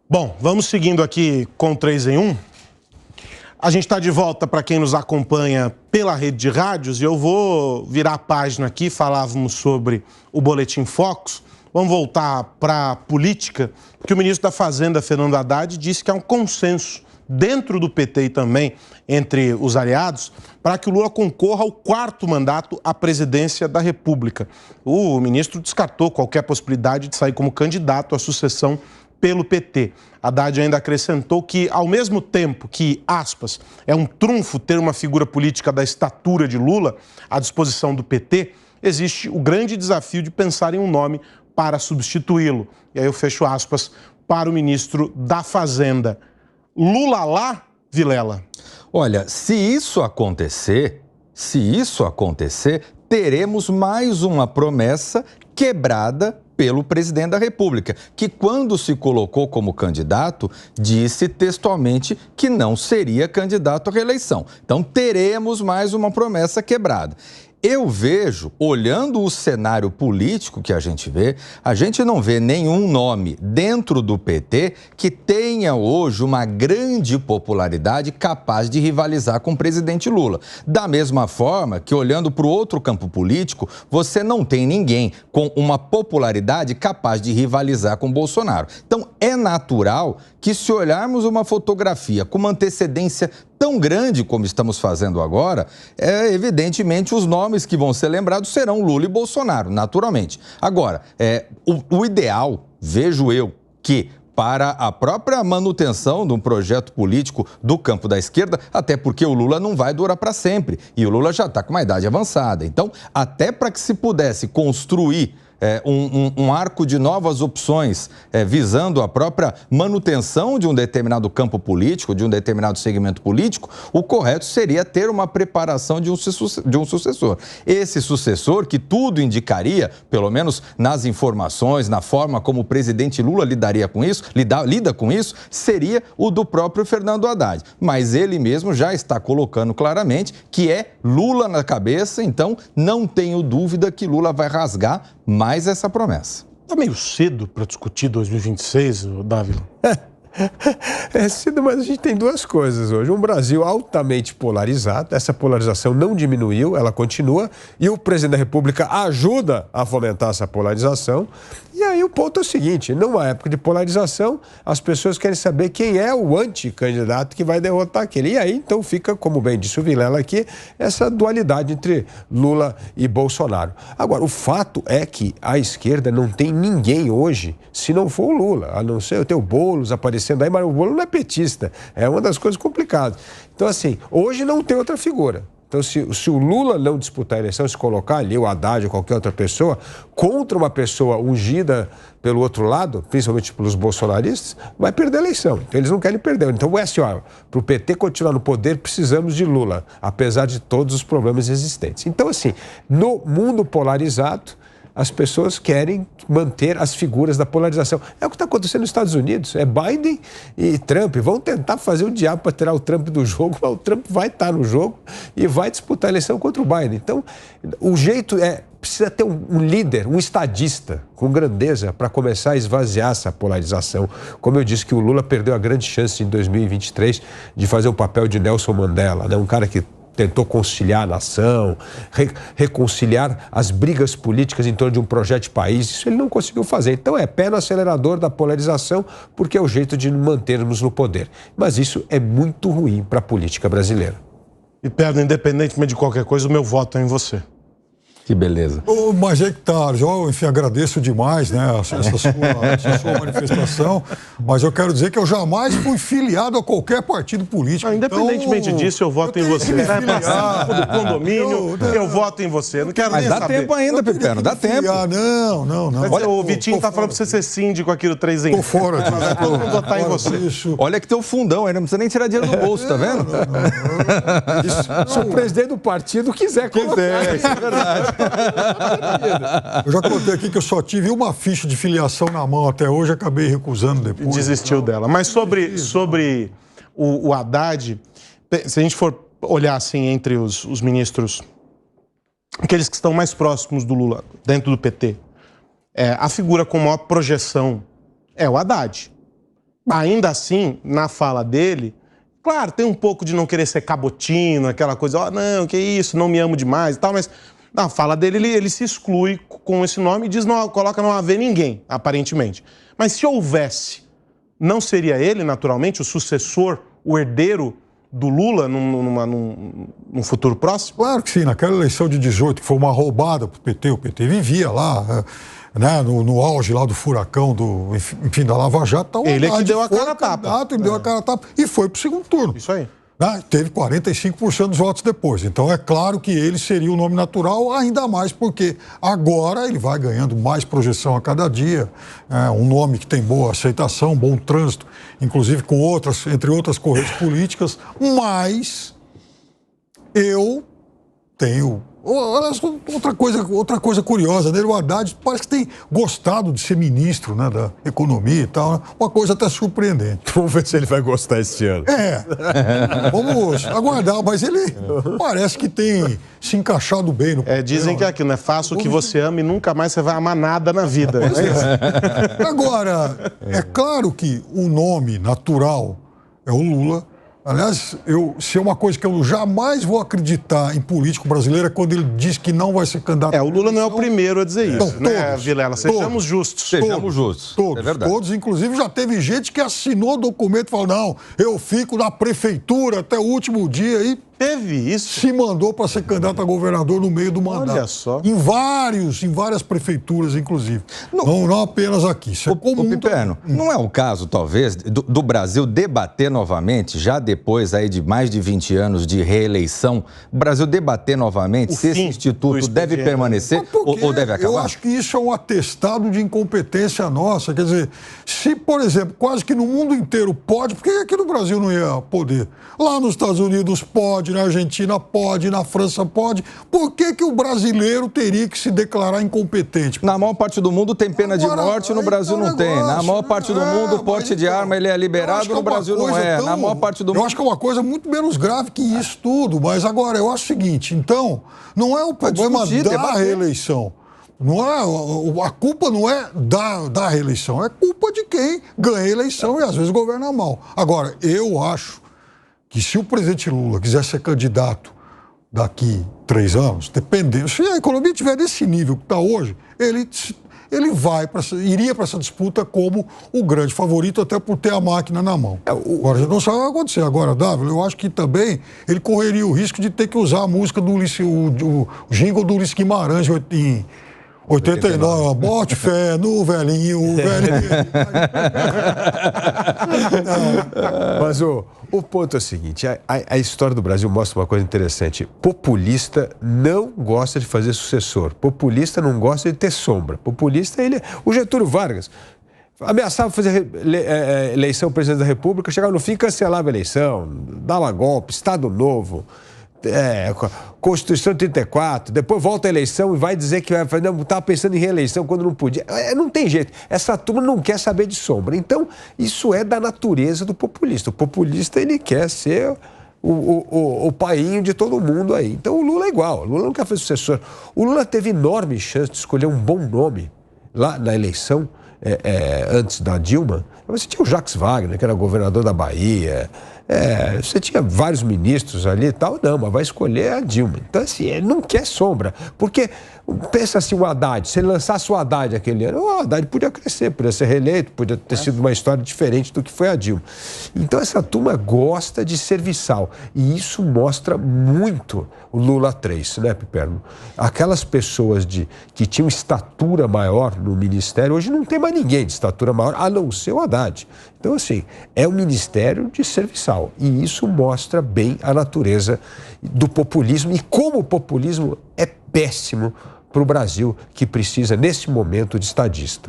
Bom, vamos seguindo aqui com 3 em 1. A gente está de volta para quem nos acompanha pela rede de rádios e eu vou virar a página aqui, falávamos sobre o Boletim Focus. Vamos voltar para a política, porque o ministro da Fazenda, Fernando Haddad, disse que há um consenso dentro do PT e também entre os aliados para que o Lula concorra ao 4º mandato à presidência da República. O ministro descartou qualquer possibilidade de sair como candidato à sucessão pelo PT. Haddad ainda acrescentou que, ao mesmo tempo que, aspas, é um trunfo ter uma figura política da estatura de Lula à disposição do PT, existe o grande desafio de pensar em um nome para substituí-lo. E aí eu fecho aspas para o ministro da Fazenda. Lula lá, Vilela? Olha, se isso acontecer, teremos mais uma promessa quebrada pelo presidente da República, que quando se colocou como candidato, disse textualmente que não seria candidato à reeleição. Então, teremos mais uma promessa quebrada. Eu vejo, olhando o cenário político que a gente não vê nenhum nome dentro do PT que tenha hoje uma grande popularidade capaz de rivalizar com o presidente Lula. Da mesma forma que, olhando para o outro campo político, você não tem ninguém com uma popularidade capaz de rivalizar com Bolsonaro. Então, é natural que, se olharmos uma fotografia com uma antecedência tão grande como estamos fazendo agora, evidentemente os nomes que vão ser lembrados serão Lula e Bolsonaro, naturalmente. Agora, o ideal, vejo eu, que para a própria manutenção de um projeto político do campo da esquerda, até porque o Lula não vai durar para sempre, e o Lula já está com uma idade avançada. Então, até para que se pudesse construir um arco de novas opções visando a própria manutenção de um determinado campo político, de um determinado segmento político, o correto seria ter uma preparação de um sucessor. Esse sucessor, que tudo indicaria, pelo menos nas informações, na forma como o presidente Lula lida com isso, seria o do próprio Fernando Haddad. Mas ele mesmo já está colocando claramente que é Lula na cabeça, então não tenho dúvida que Lula vai rasgar mais essa promessa. Está meio cedo para discutir 2026, Dávila? É cedo, mas a gente tem duas coisas hoje. Um Brasil altamente polarizado, essa polarização não diminuiu, ela continua, e o presidente da República ajuda a fomentar essa polarização. E aí o ponto é o seguinte, numa época de polarização, as pessoas querem saber quem é o anticandidato que vai derrotar aquele. E aí, então, fica, como bem disse o Vilela aqui, essa dualidade entre Lula e Bolsonaro. Agora, o fato é que a esquerda não tem ninguém hoje, se não for o Lula, a não ser ter o Boulos aparecendo aí, mas o Boulos não é petista, é uma das coisas complicadas. Então, assim, hoje não tem outra figura. Então, se o Lula não disputar a eleição, se colocar ali o Haddad ou qualquer outra pessoa, contra uma pessoa ungida pelo outro lado, principalmente pelos bolsonaristas, vai perder a eleição. Então, eles não querem perder. Então, é assim, para o PT continuar no poder, precisamos de Lula, apesar de todos os problemas existentes. Então, assim, no mundo polarizado, as pessoas querem manter as figuras da polarização. É o que está acontecendo nos Estados Unidos. É Biden e Trump. Vão tentar fazer o diabo para tirar o Trump do jogo, mas o Trump vai estar no jogo e vai disputar a eleição contra o Biden. Então, o jeito precisa ter um líder, um estadista com grandeza para começar a esvaziar essa polarização. Como eu disse que o Lula perdeu a grande chance em 2023 de fazer o papel de Nelson Mandela, né? Um cara que tentou conciliar a nação, reconciliar as brigas políticas em torno de um projeto de país. Isso ele não conseguiu fazer. Então é pé no acelerador da polarização, porque é o jeito de nos mantermos no poder. Mas isso é muito ruim para a política brasileira. E, Pedro, independentemente de qualquer coisa, o meu voto é em você. Que beleza. Mas é que tá, enfim, agradeço demais, né, essa sua manifestação, mas eu quero dizer que eu jamais fui filiado a qualquer partido político. Independentemente disso, eu voto em você. Do condomínio, eu voto em você. Não quero nem saber. Mas dá tempo ainda, Pepeno, dá tempo. Não. Olha, o Vitinho tá falando pra você ser síndico aqui do 3 em 1. Tô fora disso. Mas todo mundo votar em você. Olha que tem o fundão, aí não precisa nem tirar dinheiro do bolso, tá vendo? Se o presidente do partido quiser colocar. Isso é verdade. Eu já contei aqui que eu só tive uma ficha de filiação na mão até hoje, acabei recusando depois. Desistiu dela. Mas sobre o Haddad, se a gente for olhar assim entre os ministros, aqueles que estão mais próximos do Lula, dentro do PT, a figura com maior projeção é o Haddad. Ainda assim, na fala dele, claro, tem um pouco de não querer ser cabotino, aquela coisa, não, que isso, não me amo demais e tal, mas na fala dele ele se exclui com esse nome e diz, não, coloca não haver ninguém, aparentemente. Mas se houvesse, não seria ele, naturalmente, o sucessor, o herdeiro do Lula num futuro próximo? Claro que sim, naquela eleição de 18, que foi uma roubada para o PT vivia lá, né, no auge lá do furacão, enfim, da Lava Jato. Ele é que deu a cara a tapa. Ele deu a cara a tapa e foi para o segundo turno. Isso aí. Né, teve 45% dos votos depois. Então é claro que ele seria o nome natural, ainda mais porque agora ele vai ganhando mais projeção a cada dia. Um nome que tem boa aceitação, bom trânsito, inclusive entre outras correntes políticas, mas eu tenho... Outra coisa curiosa, né? O Haddad parece que tem gostado de ser ministro, né, da economia e tal, né? Uma coisa até surpreendente. Vamos ver se ele vai gostar esse ano. Vamos aguardar, mas ele parece que tem se encaixado bem no papel. Dizem que é aquilo, né? Faça o que você ama e nunca mais você vai amar nada na vida. Agora, é claro que o nome natural é o Lula. Aliás, se é uma coisa que eu jamais vou acreditar em político brasileiro é quando ele diz que não vai ser candidato. O Lula não é o primeiro a dizer isso, né, todos, Vilela? Sejamos justos. Sejamos justos. Todos, é verdade. Todos, inclusive já teve gente que assinou documento e falou, não, eu fico na prefeitura até o último dia e teve isso. Se mandou para ser candidato a governador no meio do mandato. Olha só. Em várias prefeituras, inclusive. Não apenas aqui. Isso é comum. Piperno, não é o caso, talvez, do Brasil debater novamente, já depois aí de mais de 20 anos de reeleição, o Brasil debater novamente se esse instituto deve permanecer ou deve acabar? Eu acho que isso é um atestado de incompetência nossa. Quer dizer, se, por exemplo, quase que no mundo inteiro pode, por que aqui no Brasil não ia poder? Lá nos Estados Unidos pode, na Argentina pode, na França pode. Por que o brasileiro teria que se declarar incompetente? Na maior parte do mundo tem pena de morte, no Brasil não tem. Na maior parte do mundo, o porte de arma ele é liberado, no Brasil não é. Na maior parte do mundo... Eu acho que é uma coisa muito menos grave que isso tudo. Mas agora, eu acho o seguinte, então, não é o problema da reeleição. Não é, a culpa não é da reeleição, é culpa de quem ganha a eleição e às vezes governa mal. Agora, eu acho que se o presidente Lula quiser ser candidato daqui 3 anos, dependendo, se a economia estiver nesse nível que está hoje, ele iria para essa disputa como o grande favorito, até por ter a máquina na mão. Agora, já não sabe o que vai acontecer. Agora, Dávila, eu acho que também ele correria o risco de ter que usar a música do o jingle do Ulisses Guimarães em 89, bote fé no velhinho, o velhinho. Mas o ponto é o seguinte, a história do Brasil mostra uma coisa interessante. Populista não gosta de fazer sucessor. Populista não gosta de ter sombra. Populista, o Getúlio Vargas ameaçava fazer eleição presidente da República, chegava no fim e cancelava a eleição, dava golpe, Estado Novo... Constituição 34, depois volta a eleição e vai dizer que estava pensando em reeleição quando não podia. Não tem jeito. Essa turma não quer saber de sombra. Então, isso é da natureza do populista. O populista, ele quer ser o painho de todo mundo aí. Então, o Lula é igual. O Lula não quer fazer sucessor. O Lula teve enorme chance de escolher um bom nome lá na eleição, antes da Dilma. Você tinha o Jacques Wagner, que era governador da Bahia. Você tinha vários ministros ali e tal, não, mas vai escolher a Dilma. Então, assim, ele não quer sombra. Porque, pensa assim, o Haddad, se ele lançasse o Haddad aquele ano, o Haddad podia crescer, podia ser reeleito, podia ter sido uma história diferente do que foi a Dilma. Então, essa turma gosta de serviçal. E isso mostra muito o Lula 3, né, Piperno? Aquelas pessoas que tinham estatura maior no ministério, hoje não tem mais ninguém de estatura maior, a não ser o Haddad. Então, assim, é um ministério de serviçal. E isso mostra bem a natureza do populismo e como o populismo é péssimo para o Brasil, que precisa, nesse momento, de estadista.